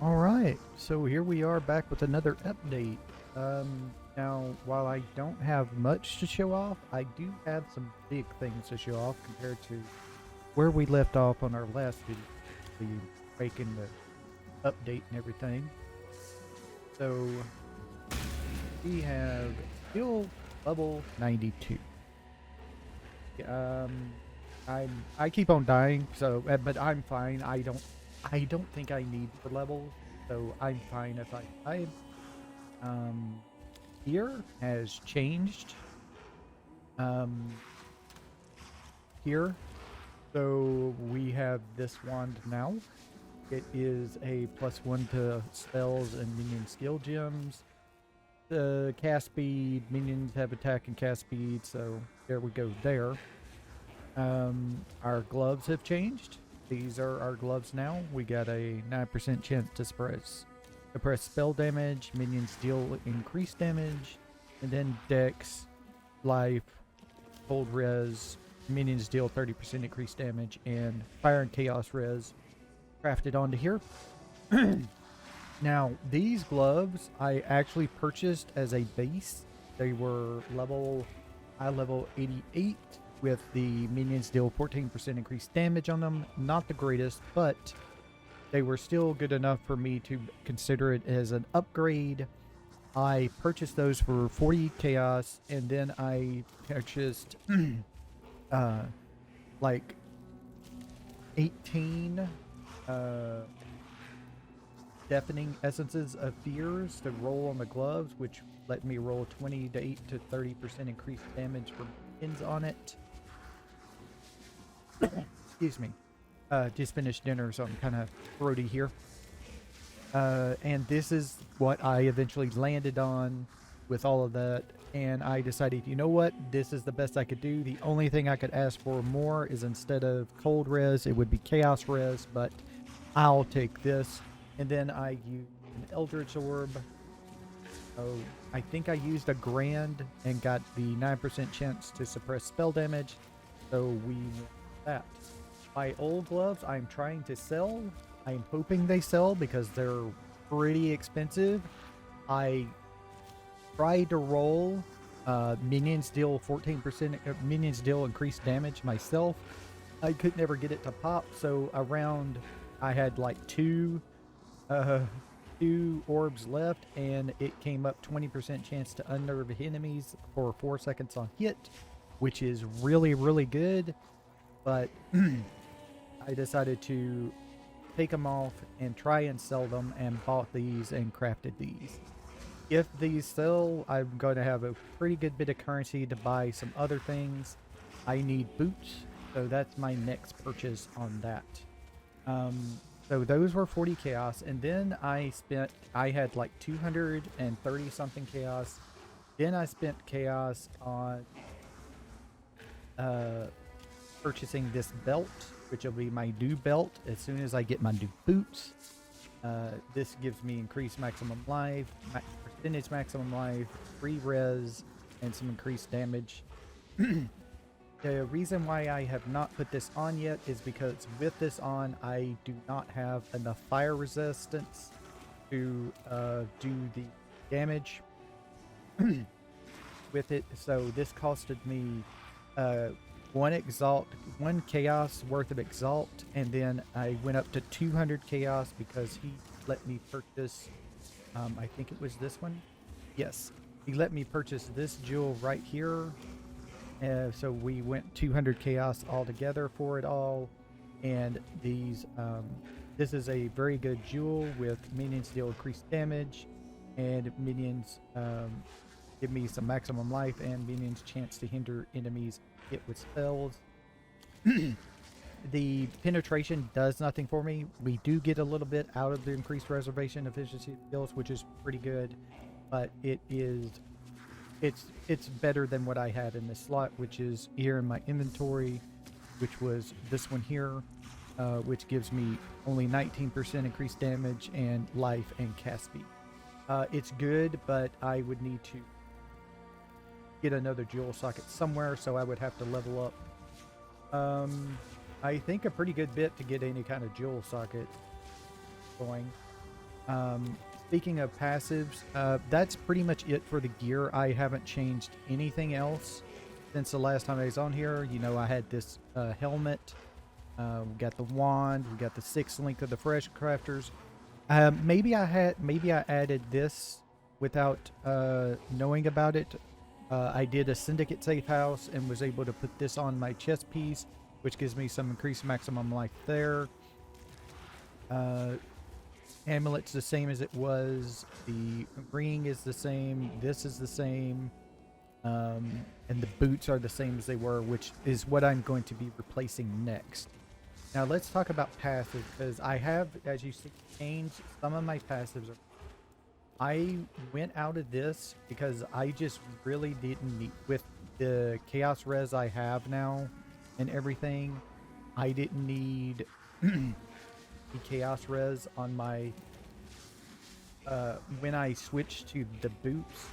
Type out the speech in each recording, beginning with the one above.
All right, so here we are back with another update. Now, while I don't have much to show off, I do have some big things to show off compared to where we left off on our last video, the breaking the update and everything. So we have still level 92. Um, I keep on dying, so but I'm fine. I don't think I need the levels, so I'm fine if I die. Um, Here has changed. Um, Here, so we have this wand now. It is a +1 to spells and minion skill gems. The cast speed, minions have attack and cast speed, so there we go there. Our gloves have changed. These are our gloves now. We got a 9% chance to suppress spell damage, minions deal increased damage, and then dex, life, cold res, minions deal 30% increased damage, and fire and chaos res crafted onto here. Now, these gloves I actually purchased as a base. They were high level 88 with the minions deal 14% increased damage on them. Not the greatest, but they were still good enough for me to consider it as an upgrade. I purchased those for 40 chaos, and then I purchased like 18 deafening essences of fears to roll on the gloves, which let me roll 20 to 8 to 30% increased damage for minions on it. Excuse me. Just finished dinner, so I'm kind of throaty here. And this is what I eventually landed on with all of that. And I decided, you know what? This is the best I could do. The only thing I could ask for more is instead of cold res, it would be chaos res, but I'll take this. And then I used an Eldritch Orb. So I think I used a Grand and got the 9% chance to suppress spell damage. So we went with that. My old gloves I'm trying to sell. I'm hoping they sell because they're pretty expensive. I tried to roll minions deal 14% minions deal increased damage myself. I could never get it to pop, so around I had like two orbs left, and it came up 20% chance to unnerve enemies for 4 seconds on hit, which is really good. But I decided to take them off and try and sell them, and bought these and crafted these. If these sell, I'm going to have a pretty good bit of currency to buy some other things. I need boots, so that's my next purchase on that. So those were 40 chaos, and then I had like 230 something chaos. Then I spent chaos on purchasing this belt, which will be my new belt as soon as I get my new boots. This gives me increased maximum life, percentage maximum life, free res, and some increased damage. The reason why I have not put this on yet is because with this on, I do not have enough fire resistance to do the damage with it. So this costed me one chaos worth of exalt, and then I went up to 200 chaos because he let me purchase, I think it was this one. Yes, he let me purchase this jewel right here. So we went 200 chaos altogether for it all, and this is a very good jewel with minions deal increased damage, and minions give me some maximum life, and minions chance to hinder enemies hit with spells. The penetration does nothing for me. We do get a little bit out of the increased reservation efficiency skills, which is pretty good, but it's better than what I had in this slot, which is here in my inventory, which was this one here, which gives me only 19% increased damage and life and cast speed. It's good, but I would need to get another jewel socket somewhere, so I would have to level up. I think a pretty good bit to get any kind of jewel socket going. Speaking of passives, that's pretty much it for the gear. I haven't changed anything else since the last time I was on here. You know, I had this helmet. We got the wand. We got the 6th link of the Fresh Crafters. Maybe I added this without knowing about it. I did a Syndicate safe house and was able to put this on my chest piece, which gives me some increased maximum life there. Amulet's the same as it was. The ring is the same. This is the same. And the boots are the same as they were, which is what I'm going to be replacing next. Now let's talk about passives, because I have, as you see, changed some of my passives. I went out of this because I just really didn't need, with the chaos res I have now and everything, I didn't need the chaos res on my, when I switched to the boots,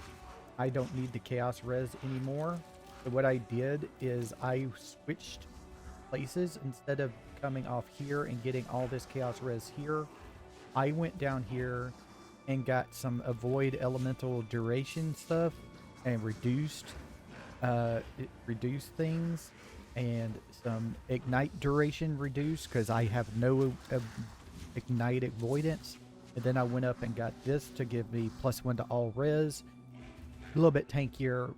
I don't need the chaos res anymore. So what I did is I switched places. Instead of coming off here and getting all this chaos res here, I went down here and got some avoid elemental duration stuff and reduced things, and some ignite duration reduced because I have no ignite avoidance. And then I went up and got this to give me +1 to all res, a little bit tankier.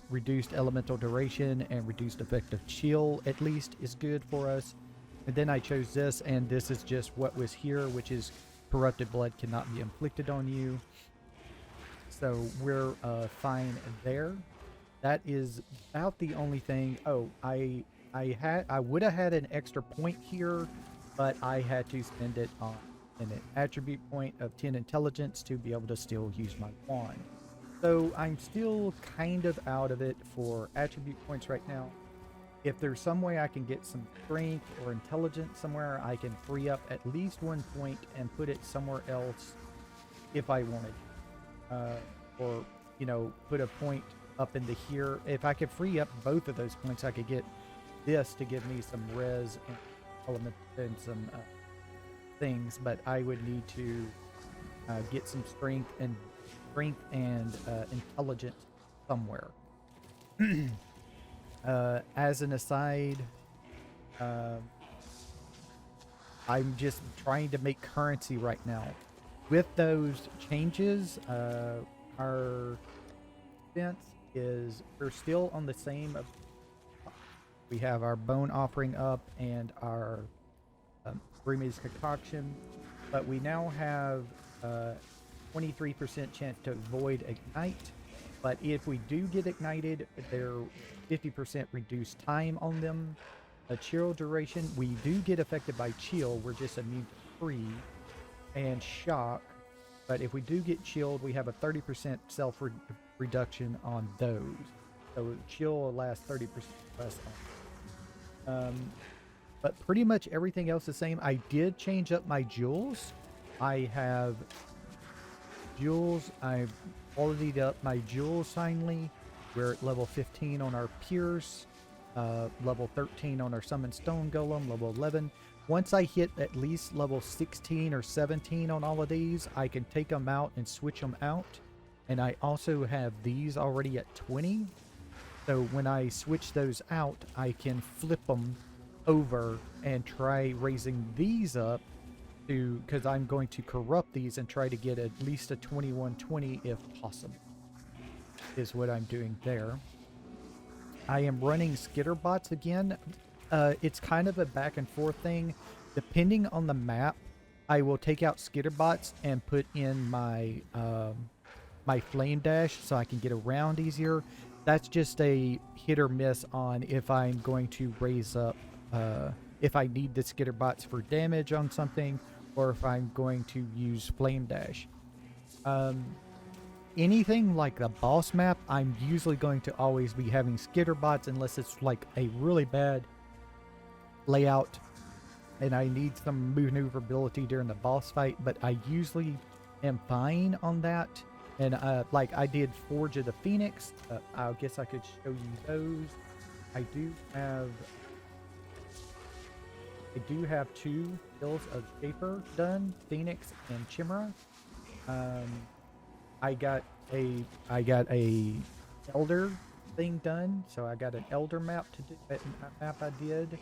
Reduced elemental duration and reduced effective chill at least is good for us. And then I chose this, and this is just what was here, which is corrupted blood cannot be inflicted on you. So we're fine there. That is about the only thing. Oh, I would have had an extra point here, but I had to spend it on an attribute point of 10 intelligence to be able to still use my wand. So I'm still kind of out of it for attribute points right now. If there's some way I can get some strength or intelligence somewhere, I can free up at least 1 point and put it somewhere else if I wanted. Or, you know, put a point up into here. If I could free up both of those points, I could get this to give me some res and element and some things, but I would need to get some strength and intelligence somewhere. As an aside, I'm just trying to make currency right now. With those changes, our expense is, we're still on the same. We have our bone offering up and our Remy's concoction, but we now have 23% chance to avoid ignite. But if we do get ignited, they're 50% reduced time on them. A chill duration, we do get affected by chill. We're just immune to freeze and shock. But if we do get chilled, we have a 30% self reduction on those. So chill will last 30% less on. But pretty much everything else the same. I did change up my jewels. I have jewels. I've qualityed up my jewels finally. We're at level 15 on our Pierce, level 13 on our Summon Stone Golem, level 11. Once I hit at least level 16 or 17 on all of these, I can take them out and switch them out. And I also have these already at 20. So when I switch those out, I can flip them over and try raising these up to, because I'm going to corrupt these and try to get at least a 2120 if possible, is what I'm doing there. I am running skitter bots again. It's kind of a back and forth thing. Depending on the map, I will take out skitter bots and put in my my flame dash so I can get around easier. That's just a hit or miss on if I'm going to raise up, if I need the skitter bots for damage on something, or if I'm going to use flame dash. Anything like the boss map, I'm usually going to always be having skitter bots unless it's like a really bad layout and I need some maneuverability during the boss fight, but I usually am fine on that. And like I did Forge of the Phoenix, I guess I could show you those. I do have 2 kills of Shaper done, Phoenix and Chimera. Um, I got a elder thing done, so I got an elder map to do. A map I did.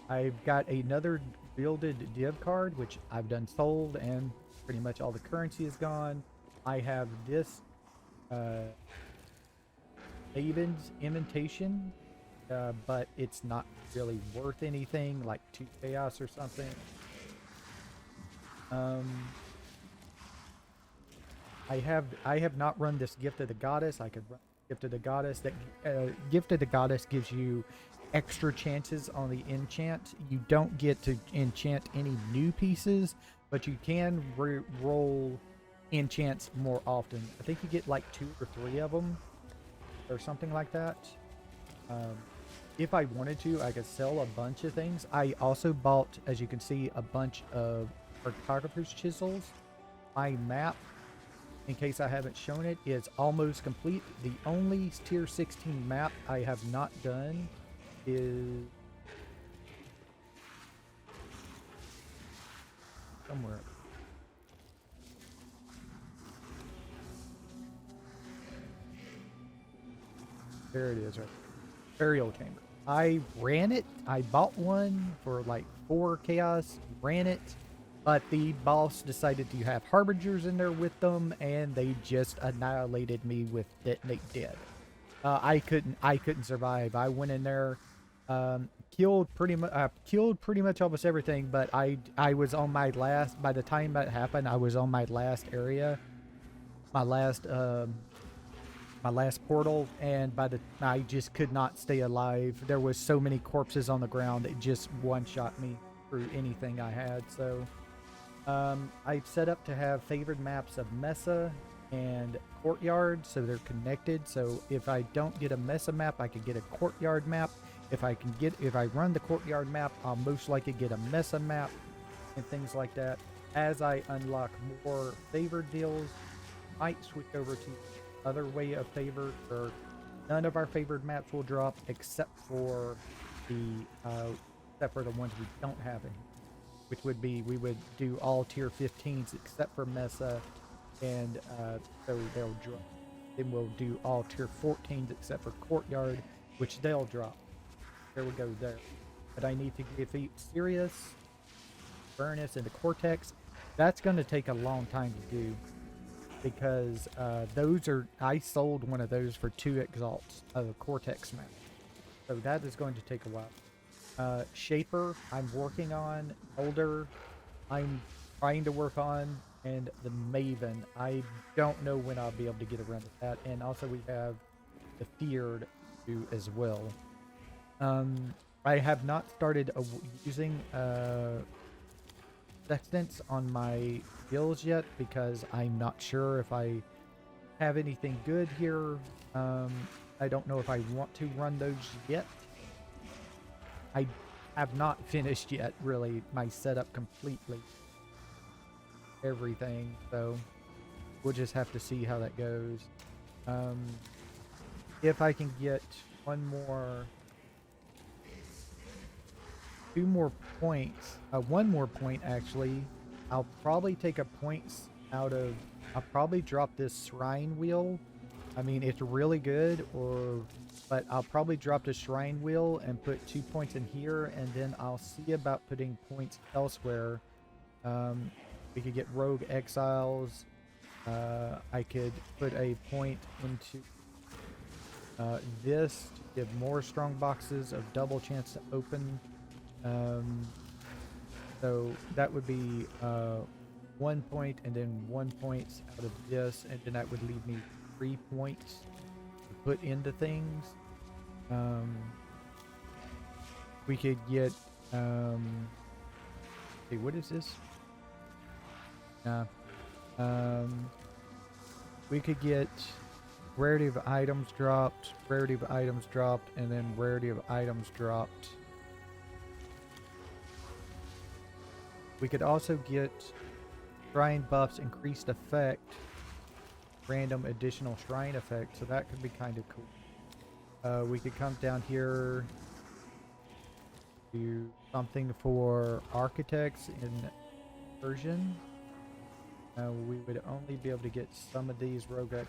I've got another builded div card, which I've done sold, and pretty much all the currency is gone. I have this uh, Maven's Imitation, but it's not really worth anything, like 2 chaos or something. Um, I have not run this Gift of the Goddess. I could run Gift of the Goddess. That Gift of the Goddess gives you extra chances on the enchant. You don't get to enchant any new pieces, but you can roll enchants more often. I think you get like 2 or 3 of them or something like that. If I wanted to, I could sell a bunch of things. I also bought, as you can see, a bunch of cartographer's chisels. My map, in case I haven't shown it, is almost complete. The only tier 16 map I have not done is somewhere. There it is, right? Burial chamber. I ran it. I bought one for like 4 chaos, ran it, but the boss decided to have harbingers in there with them, and they just annihilated me with detonate dead. I couldn't survive. I went in there, killed pretty much almost everything, but I was on my last. By the time that happened, I was on my last area, my last portal, and I just could not stay alive. There was so many corpses on the ground, it just one-shot me through anything I had. So I've set up to have favored maps of Mesa and Courtyard, so they're connected. So if I don't get a Mesa map, I could get a Courtyard map. If I run the Courtyard map, I'll most likely get a Mesa map and things like that. As I unlock more favored deals, I might switch over to other way of favor, or none of our favored maps will drop except for the ones we don't have in, which would be, we would do all tier 15s except for Mesa, and so they'll drop. Then we'll do all tier 14s except for Courtyard, which they'll drop. There we go there. But I need to defeat Sirius, Furnace, and the Cortex. That's going to take a long time to do, because I sold one of those for 2 exalts of a Cortex map. So that is going to take a while. Shaper, I'm working on. Elder, I'm trying to work on. And the Maven, I don't know when I'll be able to get around to that. And also we have the Feared to do as well. I have not started using Sextants on my skills yet, because I'm not sure if I have anything good here. I don't know if I want to run those yet. I have not finished yet, really, my setup completely. Everything, so we'll just have to see how that goes. If I can get 2 more points, 1 more point actually, I'll probably take a points out of, I'll probably drop this shrine wheel. I mean, it's really good, but I'll probably drop the shrine wheel and put 2 points in here, and then I'll see about putting points elsewhere. We could get rogue exiles. I could put a point into this to give more strong boxes of double chance to open. So that would be 1 point, and then 1 point out of this, and then that would leave me 3 points to put into things. We could get okay, what is this? We could get rarity of items dropped, and then rarity of items dropped. We could also get shrine buffs, increased effect, random additional shrine effect, so that could be kind of cool. We could come down here to something for architects in version, we would only be able to get some of these roguex.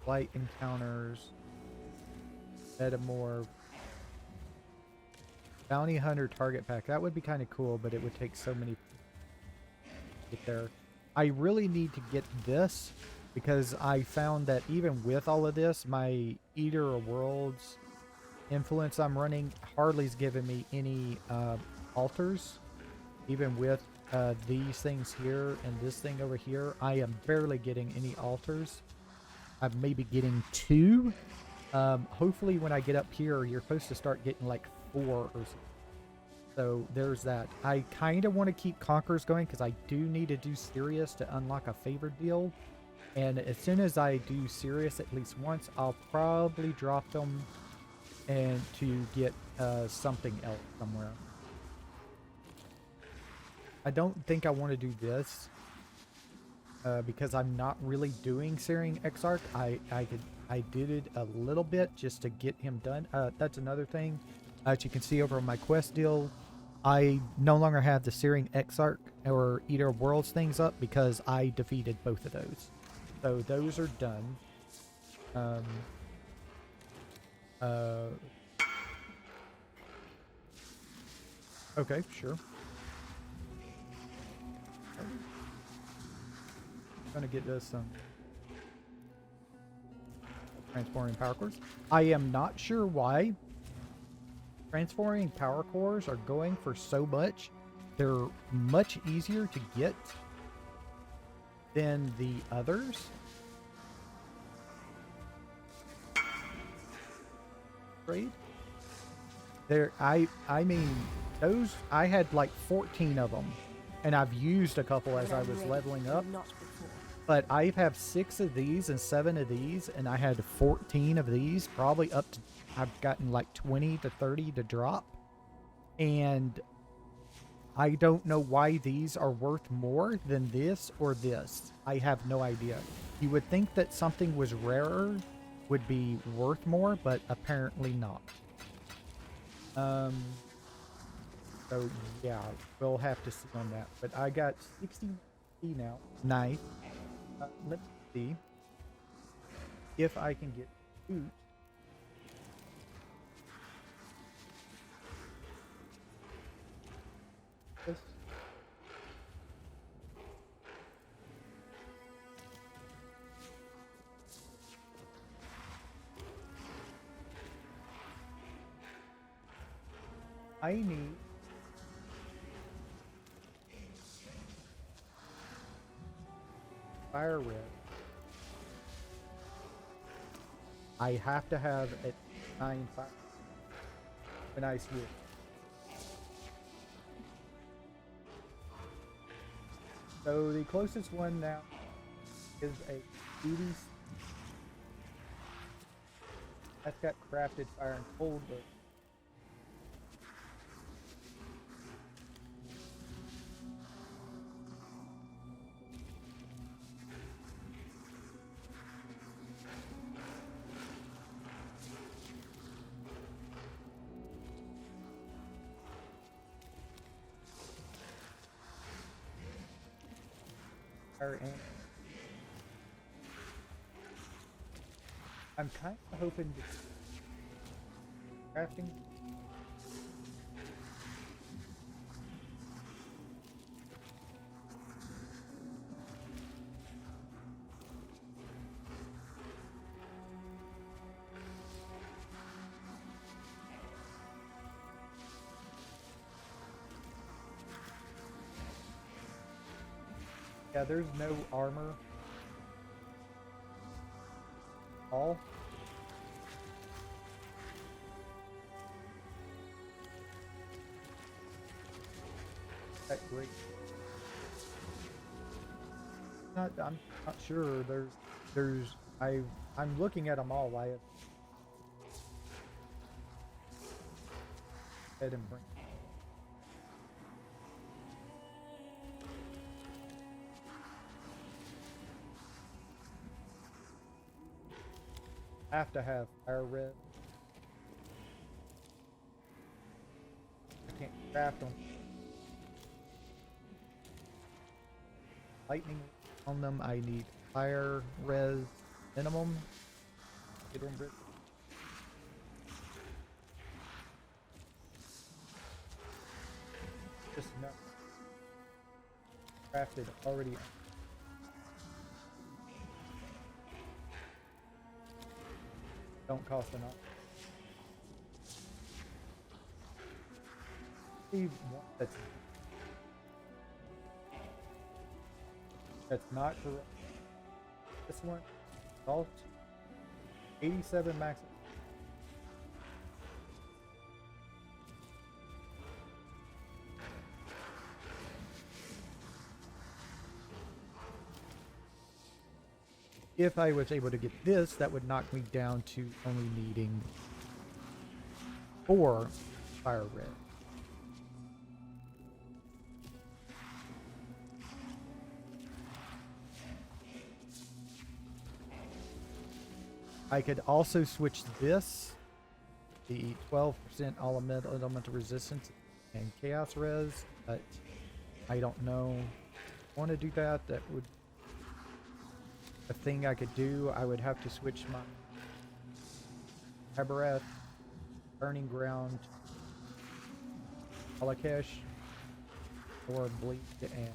Light encounters, metamorph, bounty hunter target pack. That would be kind of cool, but it would take so many to get there. I really need to get this because I found that even with all of this, my Eater of Worlds influence I'm running hardly is giving me any altars. Even with these things here and this thing over here, I am barely getting any altars. I'm maybe getting 2. Hopefully when I get up here, you're supposed to start getting like 4 or something. So there's that. I kind of want to keep Conquerors going because I do need to do Sirius to unlock a favor deal. And as soon as I do Sirius at least once, I'll probably drop them and to get something else somewhere. I don't think I want to do this because I'm not really doing Searing Exarch. I did it a little bit just to get him done. That's another thing. As you can see over on my quest deal, I no longer have the Searing Exarch or Eater of Worlds things up because I defeated both of those. So those are done. Okay, sure. Gonna get this transforming power cores. I am not sure why transforming power cores are going for so much. They're much easier to get than the others. Trade. There, I mean, those I had like 14 of them, and I've used a couple as I was leveling up. But I have 6 of these and 7 of these, and I had 14 of these, probably up to, I've gotten like 20 to 30 to drop. And I don't know why these are worth more than this or this. I have no idea. You would think that something was rarer would be worth more, but apparently not. So yeah, we'll have to see on that. But I got 60 now. Nice. Let's see if I can get food. This. I need fire red. I have to have it 9 fire when I switch. So the closest one now is a duty. That's got crafted fire and cold, but and I'm kind of hoping to crafting. Yeah, there's no armor. All. That's great. I'm not sure. I'm looking at them all. I have and bring. Have to have fire red. craft on lightning on them. I need fire res minimum. Just enough crafted already. Don't cost enough. See one that's not correct. This one, salt, 87 max. If I was able to get this, that would knock me down to only needing 4 fire red. I could also switch this, the 12% elemental resistance and chaos res, but I don't know. I want to do that. That would a thing I could do. I would have to switch my Habaret, Burning Ground, Alakesh, or Bleed and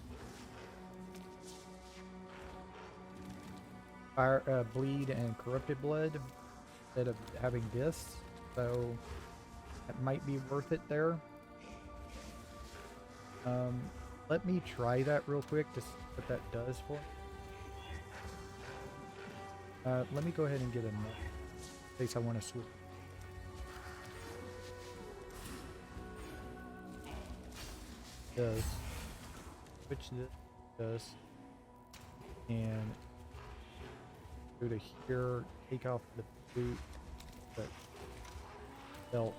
Fire, Bleed and Corrupted Blood instead of having this. So that might be worth it there. Let me try that real quick to see what that does for me. Let me go ahead and get a note in case I want to switch. Does switch this does and go to here, take off the boot, but belt.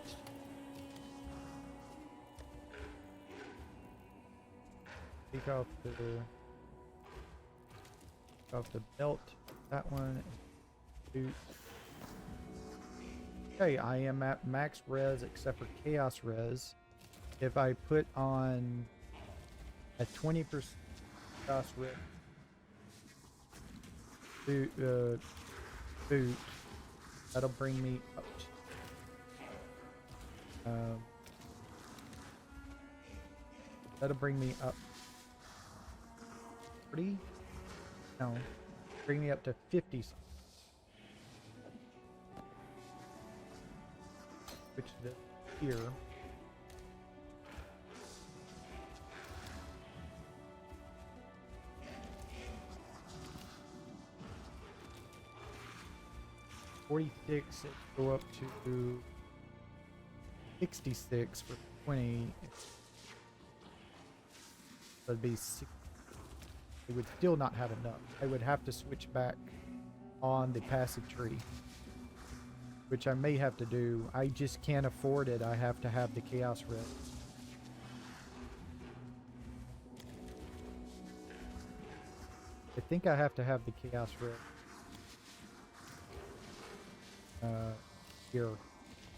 Take off the belt. That one. Boot. Okay, I am at max res except for chaos res. If I put on a 20% chaos res boot, that'll bring me up. That'll bring me up. 40? No. Bring me up to 50. Switch this here. $46, go up to 66 for 20. That'd be 60. It would still not have enough. I would have to switch back on the passive tree, which I may have to do. I just can't afford it. I have to have the chaos red. I think I have to have the chaos red. Here,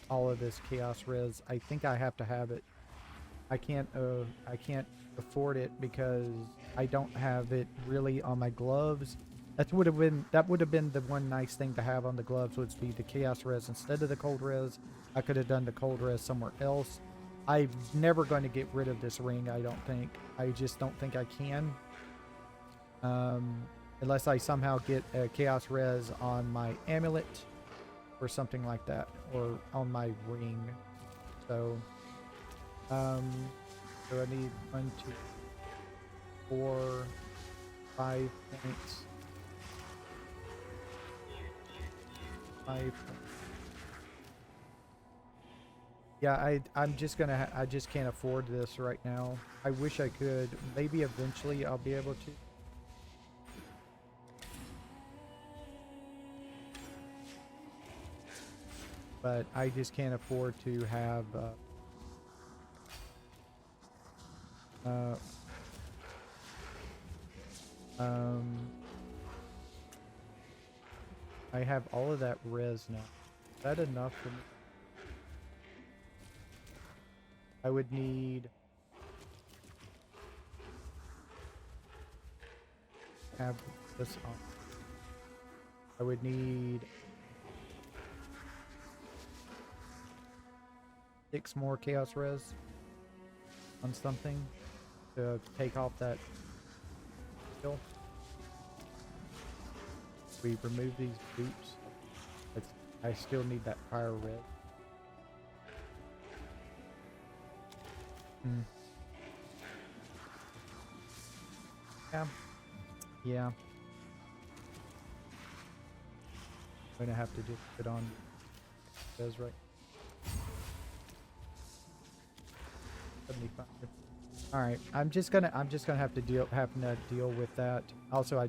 all of this chaos res. I think I have to have it. I can't afford it because I don't have it really on my gloves. That would have been the one nice thing to have on the gloves, would be the chaos res instead of the cold res. I could have done the cold res somewhere else. I'm never going to get rid of this ring, I don't think. I just don't think I can. Unless I somehow get a chaos res on my amulet or something like that, or on my ring. So I need 1, 2, 4, 5 points. 5 points. Yeah, I just can't afford this right now. I wish I could. Maybe eventually I'll be able to. But I just can't afford to have I have all of that res now. Is that enough for me? I would need have this on. I would need 6 more chaos res on something to take off that kill. We remove these boots. I still need that fire red. Yeah. Yeah. I'm gonna have to just put on those right. 75. Alright, I'm just gonna have to deal with that. Also, I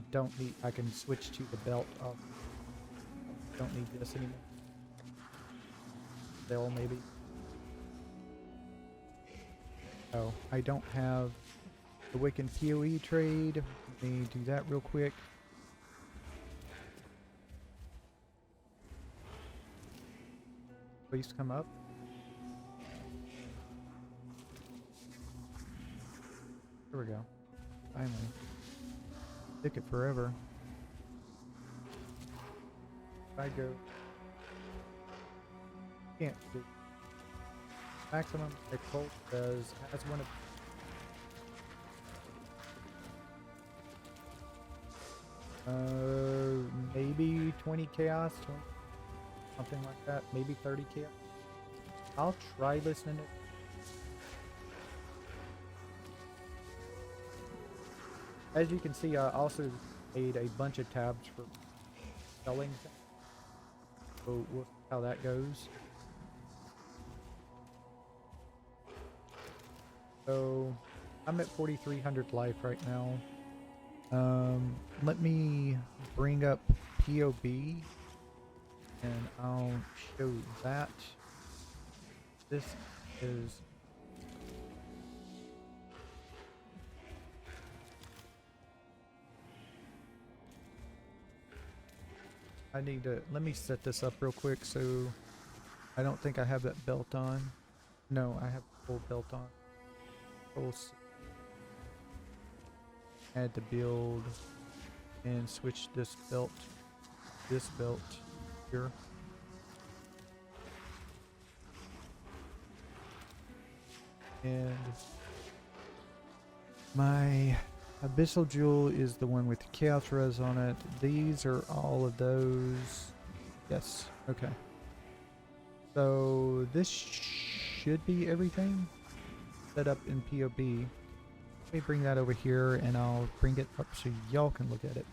can switch to the belt. Don't need this anymore. Bill, maybe. Oh, I don't have the Wiccan PoE trade. Let me do that real quick. Please come up. There we go. Finally. Took it forever. If I go. Can't do. Maximum occult does has one of maybe 20 chaos, something like that, maybe 30 chaos. I'll try listening to it. As you can see, I also made a bunch of tabs for selling, so we'll see how that goes. So I'm at 4,300 life right now. Let me bring up POB and I'll show that. This is let me set this up real quick. So I don't think I have that belt on. No, I have full belt on. Add the build and switch this belt here. And my Abyssal Jewel is the one with the Chaos Res on it. These are all of those. Yes, okay. So this should be everything set up in POB. Let me bring that over here and I'll bring it up so y'all can look at it.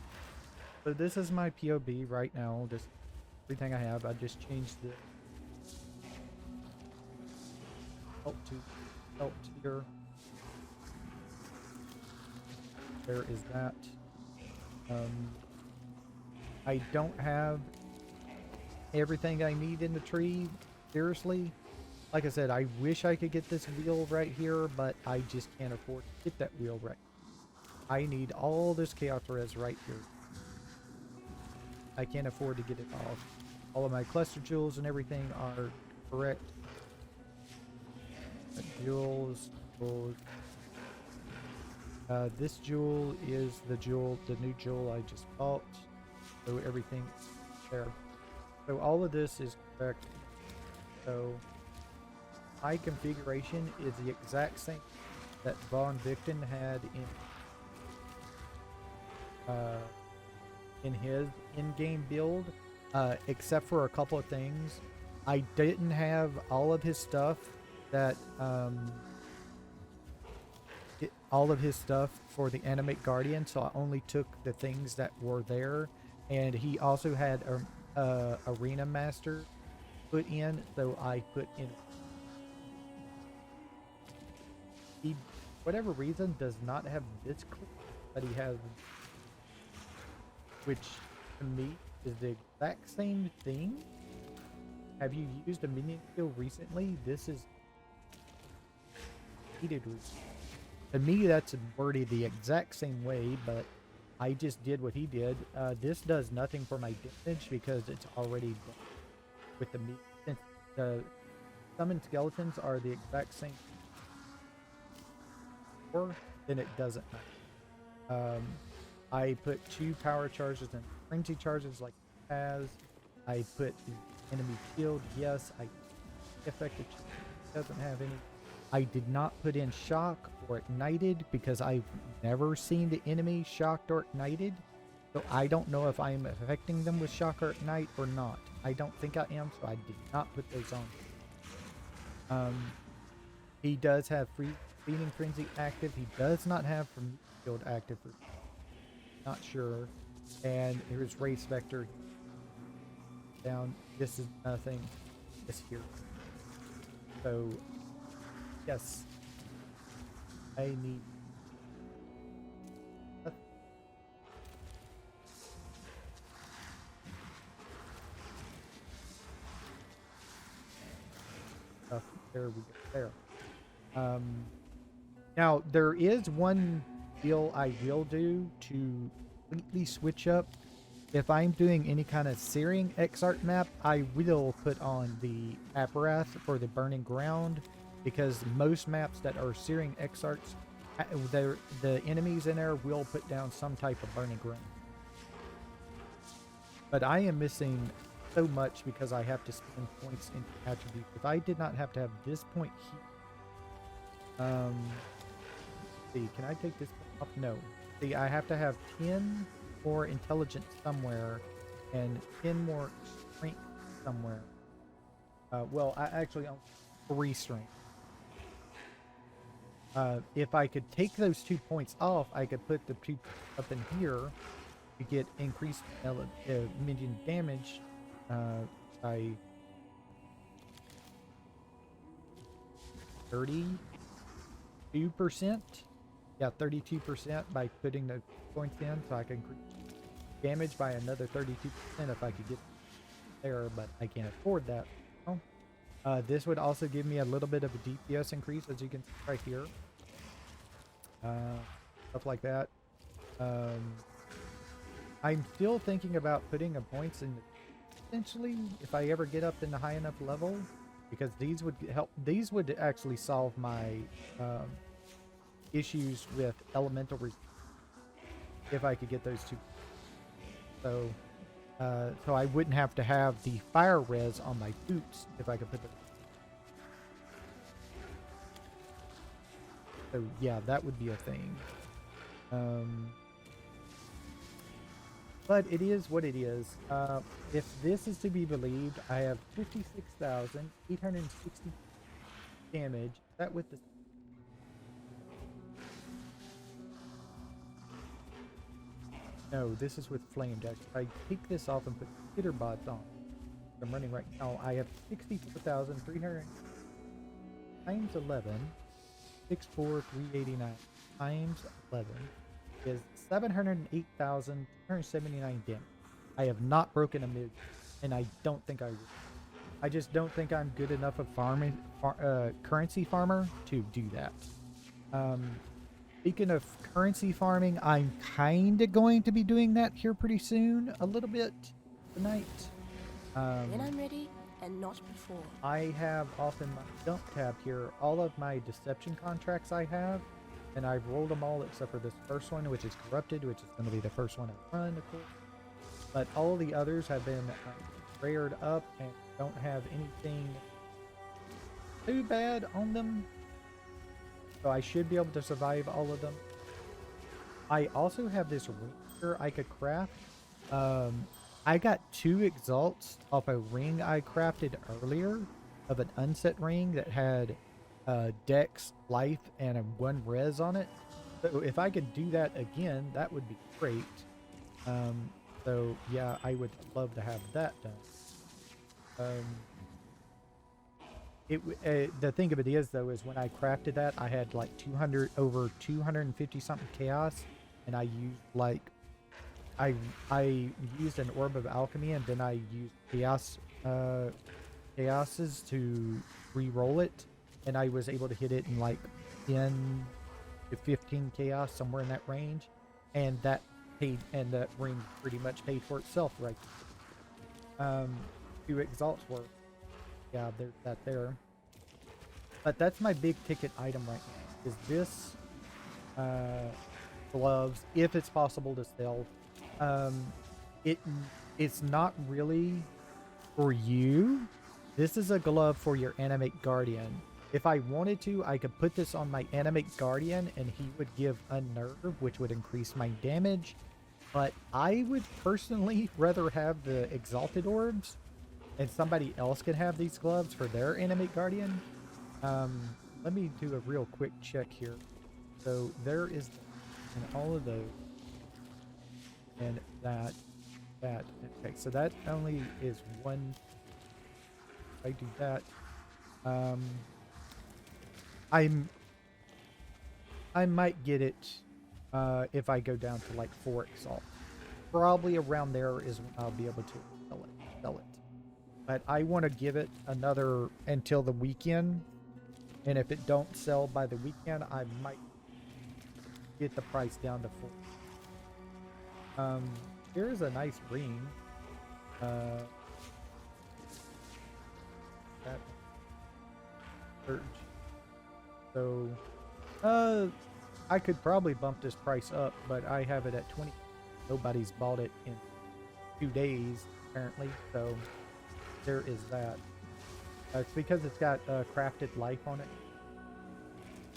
So this is my POB right now. Just everything I have. I just changed the alt here. There is that. I don't have everything I need in the tree. Seriously. Like I said, I wish I could get this wheel right here, but I just can't afford to get that wheel right. I need all this chaos res right here. I can't afford to get it all. All of my cluster jewels and everything are correct. Jewels. This jewel is the new jewel I just bought. So everything there. So all of this is correct. So my configuration is the exact same that Von Victon had in his in-game build, except for a couple of things. I didn't have all of his stuff that all of his stuff for the Animate Guardian, so I only took the things that were there, and he also had a Arena Master put in, so I put in. He, whatever reason, does not have this clip, but he has, which to me is the exact same thing. Have you used a minion skill recently? This is heated. To me, that's worded the exact same way, but I just did what he did. This does nothing for my damage because it's already done with the meat. Since the summoned skeletons are the exact same, then it doesn't matter. I put 2 power charges and frenzy charges like it has. I put the enemy shield. Yes, I effective doesn't have any. I did not put in shock or ignited because I've never seen the enemy shocked or ignited. So I don't know if I'm affecting them with shock or ignite or not. I don't think I am, so I did not put those on. He does have feeding frenzy active. He does not have from shield active. Not sure. And here's race vector down. This is nothing. This here. So yes, I need. There we go. There. Now there is one deal I will do to completely switch up. If I'm doing any kind of searing Exarch map, I will put on the Apparath for the Burning Ground, because most maps that are searing Exarch, the enemies in there will put down some type of Burning Ground. But I am missing so much because I have to spend points in attributes. If I did not have to have this point here, see, can I take this off? No. See, I have to have 10 more intelligence somewhere and 10 more strength somewhere. Well, I actually own 3 strength. If I could take those 2 points off, I could put the 2 up in here to get increased minion damage by 32%. Yeah, 32% by putting the points in, so I can increase damage by another 32% if I could get there, but I can't afford that. Oh. This would also give me a little bit of a DPS increase, as you can see right here. Stuff like that. I'm still thinking about putting a points in potentially if I ever get up in the high enough level, because these would help. These would actually solve my issues with elemental if I could get those 2. So so I wouldn't have to have the fire res on my boots if I could put them. So yeah, that would be a thing. But it is what it is. If this is to be believed, I have 56,860 damage. Is that with the... No, this is with flame dash. If I take this off and put hitter bots on, I'm running right now. I have 64,300 times 11, 64,389 times 11 is 708,279 damage. I have not broken a mid, and I don't think I will. I just don't think I'm good enough of currency farmer to do that. Speaking of currency farming, I'm kind of going to be doing that here pretty soon, a little bit tonight. When I'm ready, and not before. I have off in my dump tab here all of my deception contracts I have, and I've rolled them all except for this first one, which is corrupted, which is going to be the first one I run, of course. But all the others have been rared up and don't have anything too bad on them. So I should be able to survive all of them. I also have this ring here I could craft. I got 2 exalts off a ring I crafted earlier of an unset ring that had dex, life, and a 1 res on it. So if I could do that again, that would be great. So yeah, I would love to have that done. The thing of it is though, is when I crafted that, I had like 250 something chaos, and I used like I used an orb of alchemy, and then I used chaoses to re-roll it, and I was able to hit it in like 10 to 15 chaos, somewhere in that range, and that ring pretty much paid for itself right there. 2 exalts worth. Yeah, there's that there. But that's my big ticket item right now, is this gloves if it's possible to sell. Um, it it's not really for you. This is a glove for your Animate Guardian. If I wanted to, I could put this on my Animate Guardian and he would give Unnerve, which would increase my damage. But I would personally rather have the Exalted Orbs, and somebody else can have these gloves for their Animate Guardian. Let me do a real quick check here. So there is, and all of those, and that. Okay, so that only is one. If I do that, I might get it if I go down to like 4 Exalt. Probably around there is when I'll be able to sell it. But I want to give it another until the weekend, and if it don't sell by the weekend, I might get the price down to 4. Here's a nice ring. That surge. So, I could probably bump this price up, but I have it at 20. Nobody's bought it in 2 days, apparently. So, there is that. It's because it's got crafted life on it.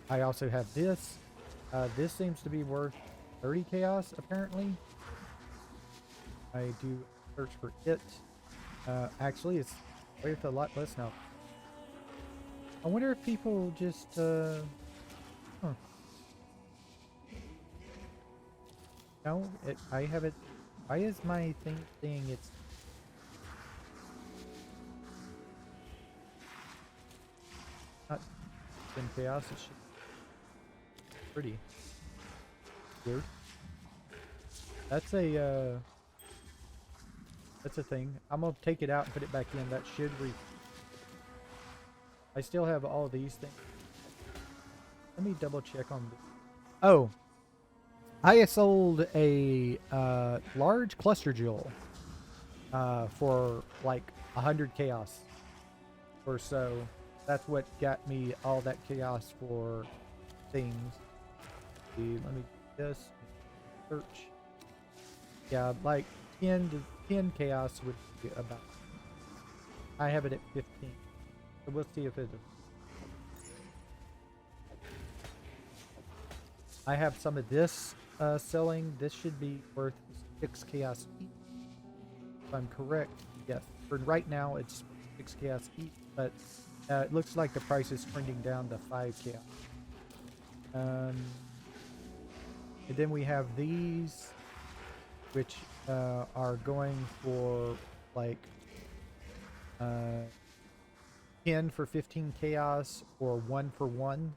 I also have this. This seems to be worth 30 chaos, apparently. I do search for it. Actually, it's worth a lot less now. I wonder if people just, huh. No, I have it. Why is my thing saying it's... not in chaos? It should be pretty weird. That's a, that's a thing. I'm gonna take it out and put it back in. That should I still have all these things. Let me double check on this. Oh, I sold a large cluster jewel for like 100 chaos or so. That's what got me all that chaos for things. Let me do this. Search. Yeah, like 10 chaos would be about. I have it at 15. So we'll see if it. I have some of this selling. This should be worth 6 chaos each. If I'm correct, yes. For right now, it's 6 chaos each, but it looks like the price is trending down to 5 chaos. And then we have these, which are going for like 10 for 15 chaos or 1 for 1.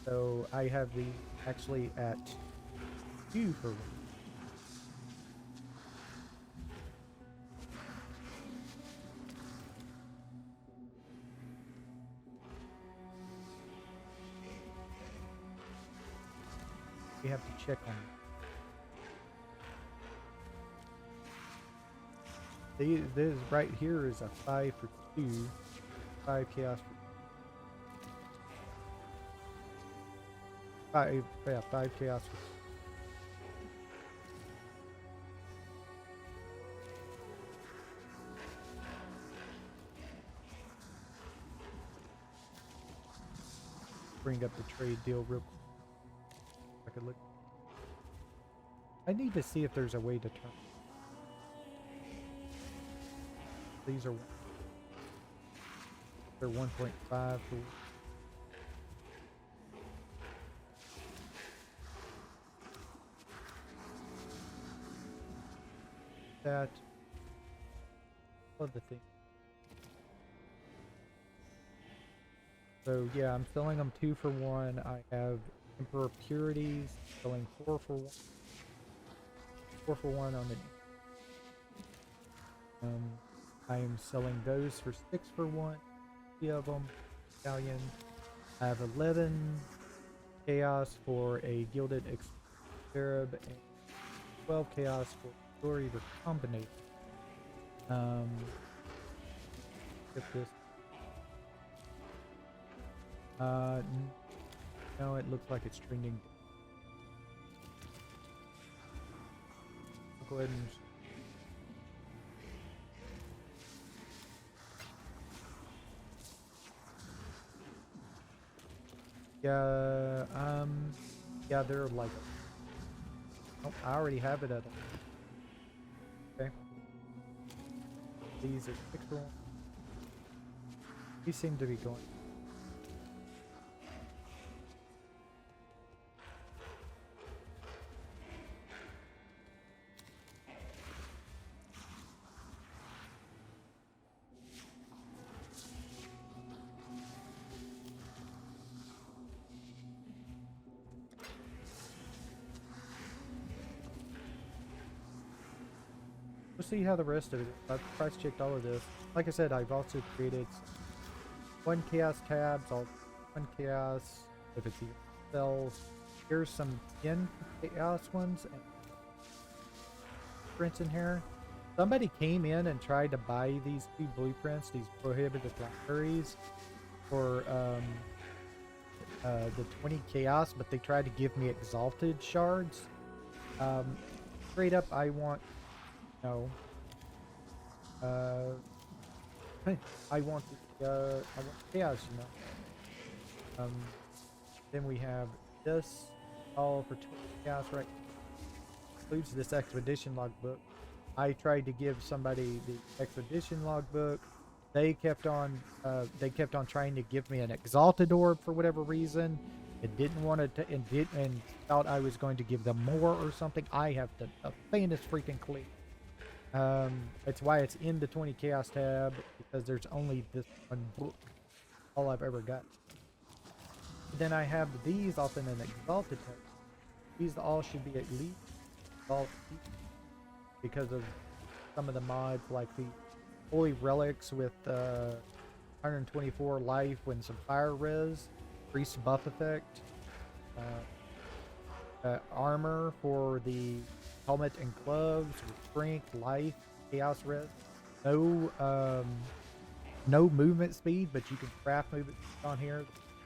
So I have the actually at 2 for 1. We have to check on it. This right here is a 5 for 2, 5 chaos for 5, yeah, 5 chaos for 2. Bring up the trade deal real quick. I could look. I need to see if there's a way to turn. These are they're 1.5 for that. Love the thing. So yeah, I'm selling them 2 for 1. I have Emperor Purities selling 4 for 1. 4 for 1 on the. I am selling those for 6 for 1. 3 of them. Stallion. I have 11 chaos for a Gilded Scarab and 12 chaos for Glory Recombinate. Get this. No, it looks like it's trending. Go ahead and yeah, they're like, oh, I already have it at okay. These are pixel. These seem to be going. We'll see how the rest of it. I've price checked all of this. Like I said, I've also created one chaos tabs, all one chaos. If it's even spells, here's some 10 chaos ones and prints in here. Somebody came in and tried to buy these 2 blueprints, these prohibited libraries, for the 20 chaos, but they tried to give me exalted shards. Straight up, I want. No. I want chaos, you know. Then we have this, all for 20 chaos, right? Includes this expedition logbook. I tried to give somebody the expedition logbook. They kept on trying to give me an exalted orb for whatever reason. It didn't want to, and thought I was going to give them more or something. I have the faintest freaking clue. That's why it's in the 20 chaos tab, because there's only this one book, all I've ever got. Then I have these off in an exalted tab. These all should be at least exalted because of some of the mods, like the holy relics with 124 life when some fire res, priest buff effect, armor for the helmet and gloves with strength, life, chaos res. No movement speed, but you can craft movement on here.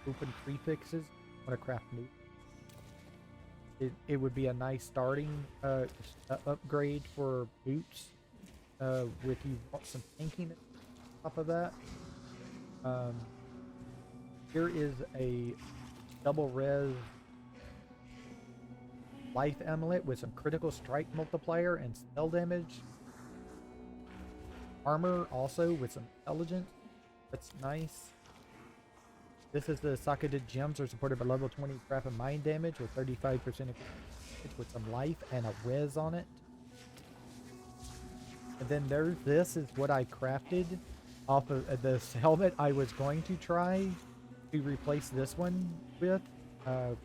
Open prefixes. Want to craft new. It would be a nice starting upgrade for boots. With you want some tanking on top of that. Here is a double res life amulet with some critical strike multiplier and spell damage. Armor also with some intelligence. That's nice. This is the Sakadid gems are supported by level 20 craft and mind damage with 35% with some life and a res on it. And then there's this is what I crafted off of this helmet I was going to try to replace this one with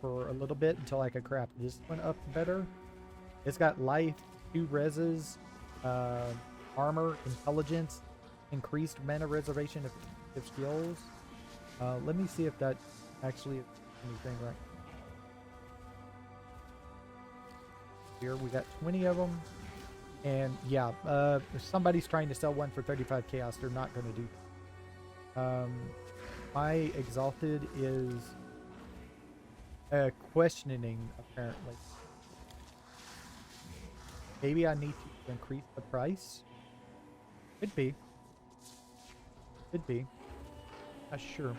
for a little bit until I could craft this one up better. It's got life, 2 reses, armor, intelligence, increased mana reservation of skills. Let me see if that actually is anything right. Here we got 20 of them. And yeah, if somebody's trying to sell one for 35 chaos, they're not going to do that. My exalted is questioning, apparently. Maybe I need to increase the price. Could be. Could be. Not sure.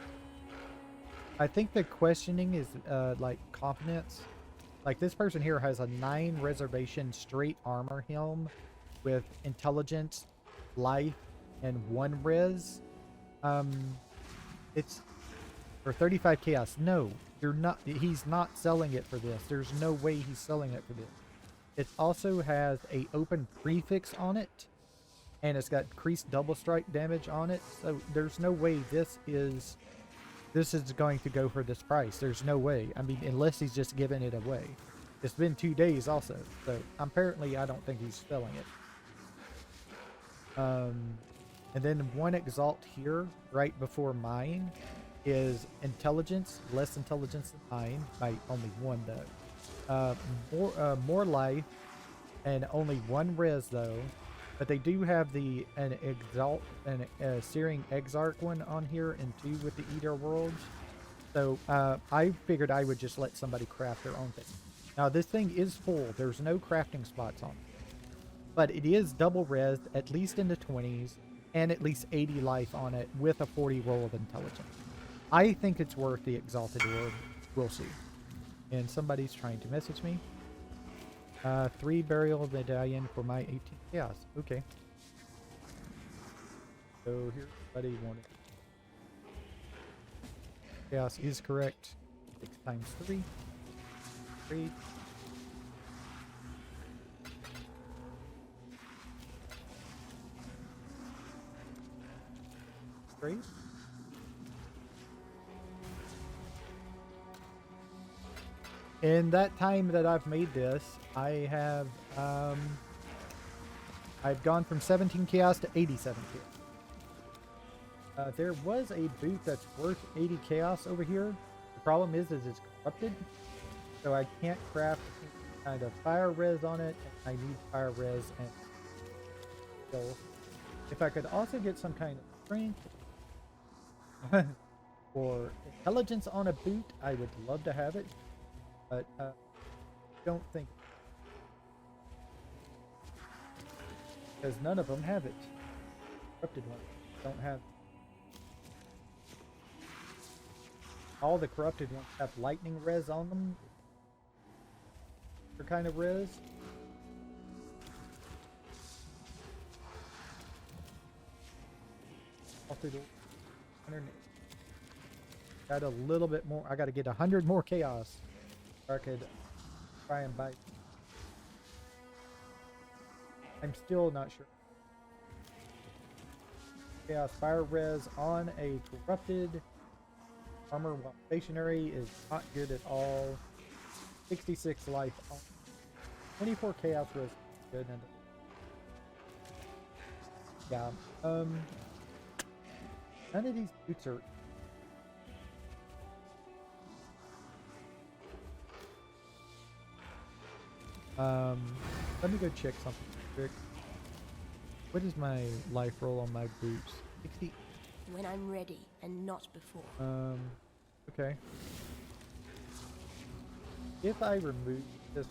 I think the questioning is like confidence. Like this person here has a 9 reservation straight armor helm with intelligence, life, and 1 res. It's for 35 chaos. No, you're not. He's not selling it for this. There's no way he's selling it for this. It also has a open prefix on it, and it's got increased double strike damage on it. So there's no way this is going to go for this price. There's no way. I mean, unless he's just giving it away. It's been 2 days also, so apparently I don't think he's selling it. And then 1 exalt here, right before mine, is intelligence, less intelligence than mine, by only 1 though. More life, and only 1 res though. But they do have an Searing Exarch one on here, and 2 with the Eater Worlds. So I figured I would just let somebody craft their own thing. Now this thing is full. There's no crafting spots on it. but it is double res, at least in the 20s, and at least 80 life on it with a 40 roll of intelligence. I think it's worth the Exalted Orb. We'll see. And somebody's trying to message me. 3 burial medallion for my 18 chaos. Okay. So here's somebody wanted. Chaos is correct. 6 times 3. 3. Great. In that time that I've made this, I have I've gone from 17 chaos to 87 chaos. There was a boot that's worth 80 chaos over here. The problem is it's corrupted, so I can't craft any kind of fire res on it. And I need fire res and skill. If I could also get some kind of strength or intelligence on a boot, I would love to have it. But don't think, because none of them have it. Corrupted ones don't have. All the corrupted ones have lightning res on them. What kind of res? All through the 100. Got a little bit more. I got to get 100 more chaos. I could try and bite. I'm still not sure. Chaos fire res on a corrupted armor while stationary is not good at all. 66 life on 24 chaos res is good. And yeah, none of these boots are. Let me go check something quick. What is my life roll on my boots? 60. When I'm ready and not before. Okay. If I remove this.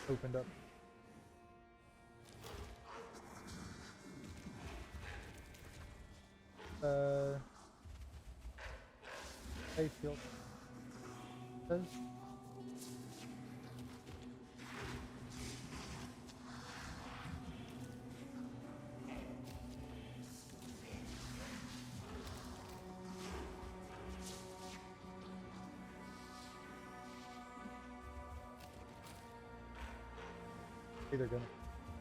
Opened up. I feel does they're gonna.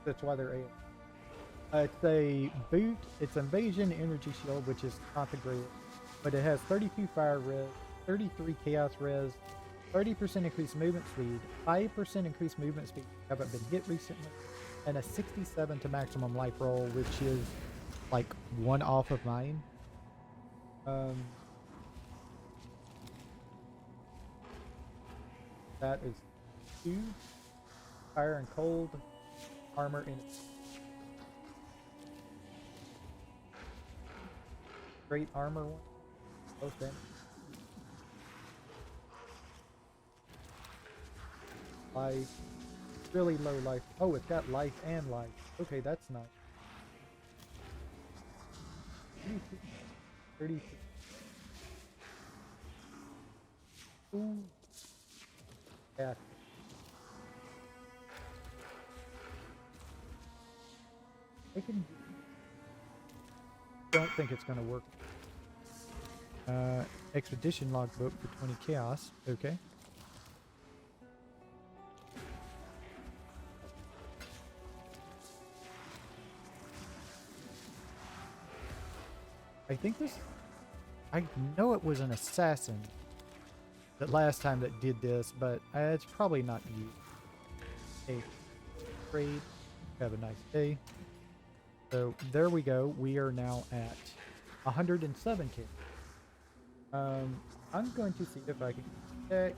That's why they're A. It's a boot. It's invasion energy shield, which is not the greatest, but it has 32 fire res, 33 chaos res, 30% increased movement speed, 5% increased movement speed. Haven't been hit recently, and a 67 to maximum life roll, which is like 1 off of mine. That is 2 fire and cold armor in it. Great armor one. Both damage. Life. Really low life. Oh, it's got life and life. Okay, that's nice. 32. Ooh. Yeah. I can. Don't think it's gonna work. Expedition logbook for 20 chaos. Okay. I think this. I know it was an assassin that last time that did this, but it's probably not you. Hey, trade. Have a nice day. So there we go. We are now at 107k. I'm going to see if I can dex.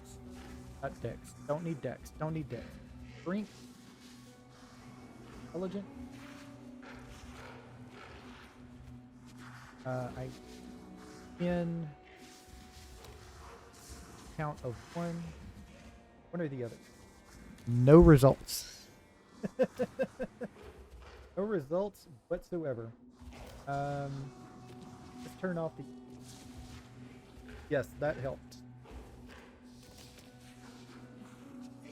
Not dex. Don't need dex. Don't need dex. Strength. Intelligent. I in count of one or the other. No results. No results whatsoever. Let's turn off the. Yes, that helped.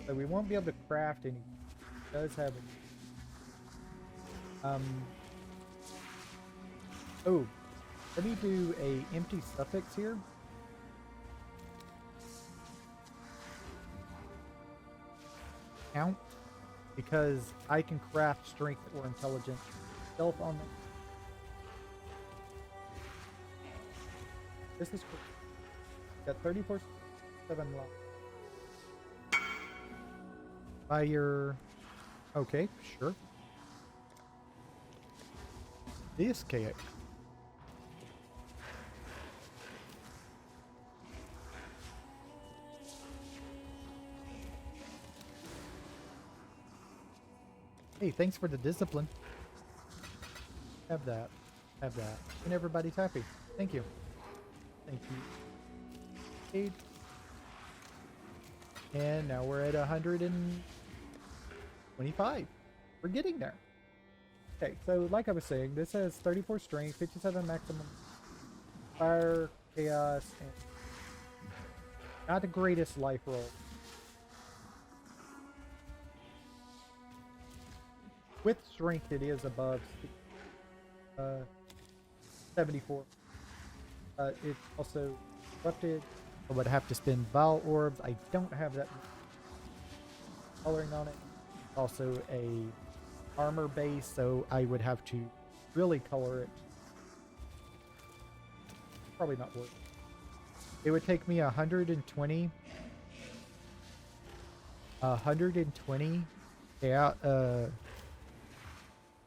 So we won't be able to craft any. It does have it. Oh, let me do a empty suffix here. Count, because I can craft strength or intelligence self on them. This is cool. Got 34 7 left. By your okay, sure. This cake. Hey, thanks for the discipline. Have that. Have that. And everybody's happy. Thank you. Thank you. Eight. And now we're at 125. We're getting there. Okay, so like I was saying, this has 34 strength, 57 maximum fire, chaos, and not the greatest life roll. With strength, it is above 74. It's also corrupted. I would have to spend Vile Orbs. I don't have that coloring on it. Also a armor base, so I would have to really color it. Probably not worth it. It would take me 120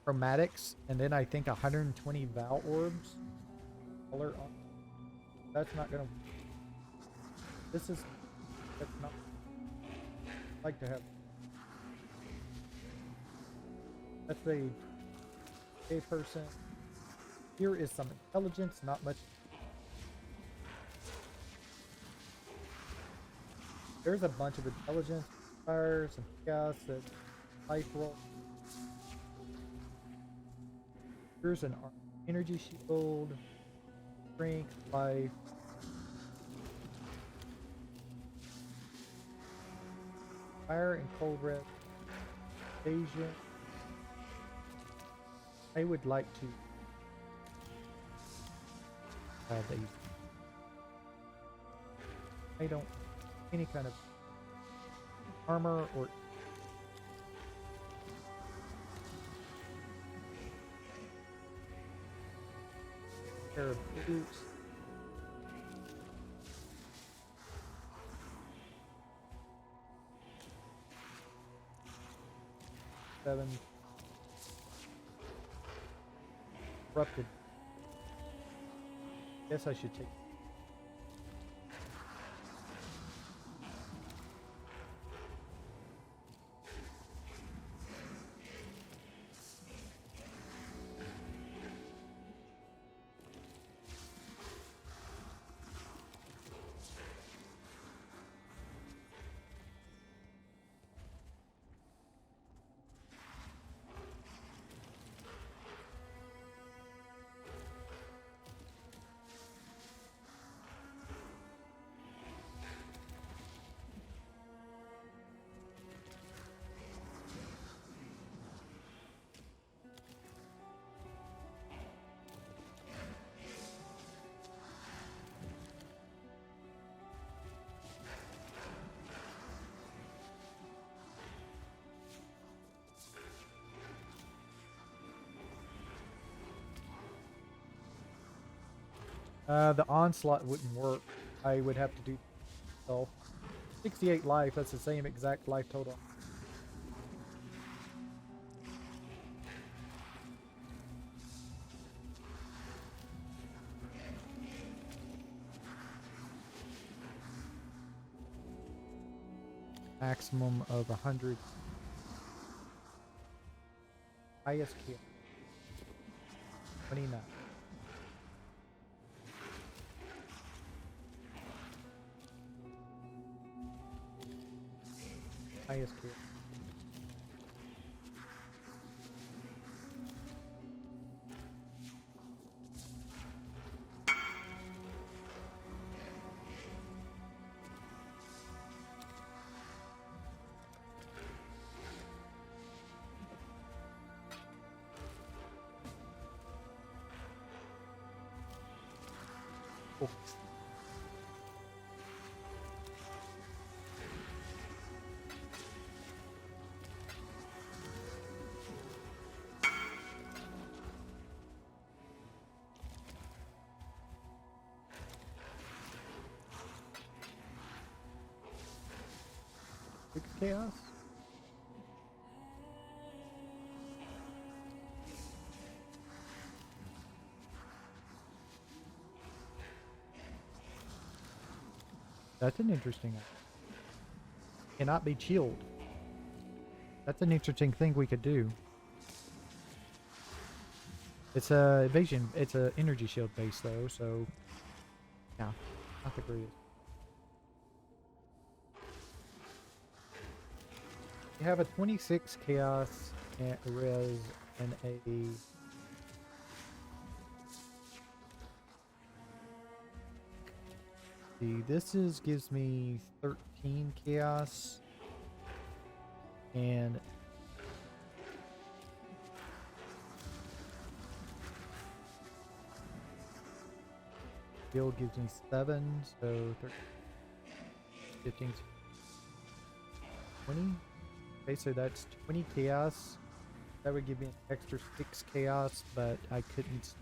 chromatics, and then I think 120 Val Orbs. Color on. That's not gonna. This is. That's not. I'd like to have. That's a person. Here is some intelligence, not much. There's a bunch of intelligence, fire, some chaos, and life roll. Here's an energy shield, strength, life. Fire and cold red. Asia. I would like to have these. I don't any kind of armor or pair of boots. Seven. Corrupted. Guess I should take. The onslaught wouldn't work. I would have to do so. 68 life, that's the same exact life total. Maximum of 100. Highest kill. 29. highest chaos. Cool. Six chaos? That's an interesting one. Cannot be chilled. That's an interesting thing we could do. It's a evasion. It's a energy shield base though, so yeah, not the greatest. You have a 26 chaos and res and a this gives me 13 chaos and skill gives me 7, so 13, 15, 20. Okay, so that's 20 chaos. That would give me an extra 6 chaos, but I couldn't.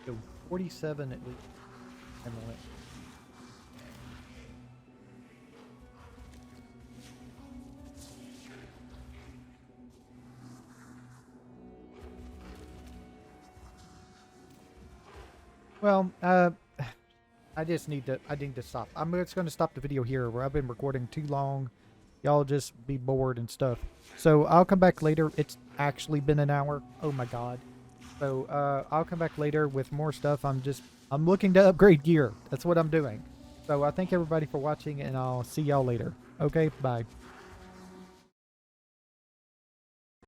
So 47 at least. And then well, I need to stop. I'm just going to stop the video here where I've been recording too long. Y'all just be bored and stuff. So I'll come back later. It's actually been an hour. Oh my God. So I'll come back later with more stuff. I'm looking to upgrade gear. That's what I'm doing. So I thank everybody for watching and I'll see y'all later. Okay, bye.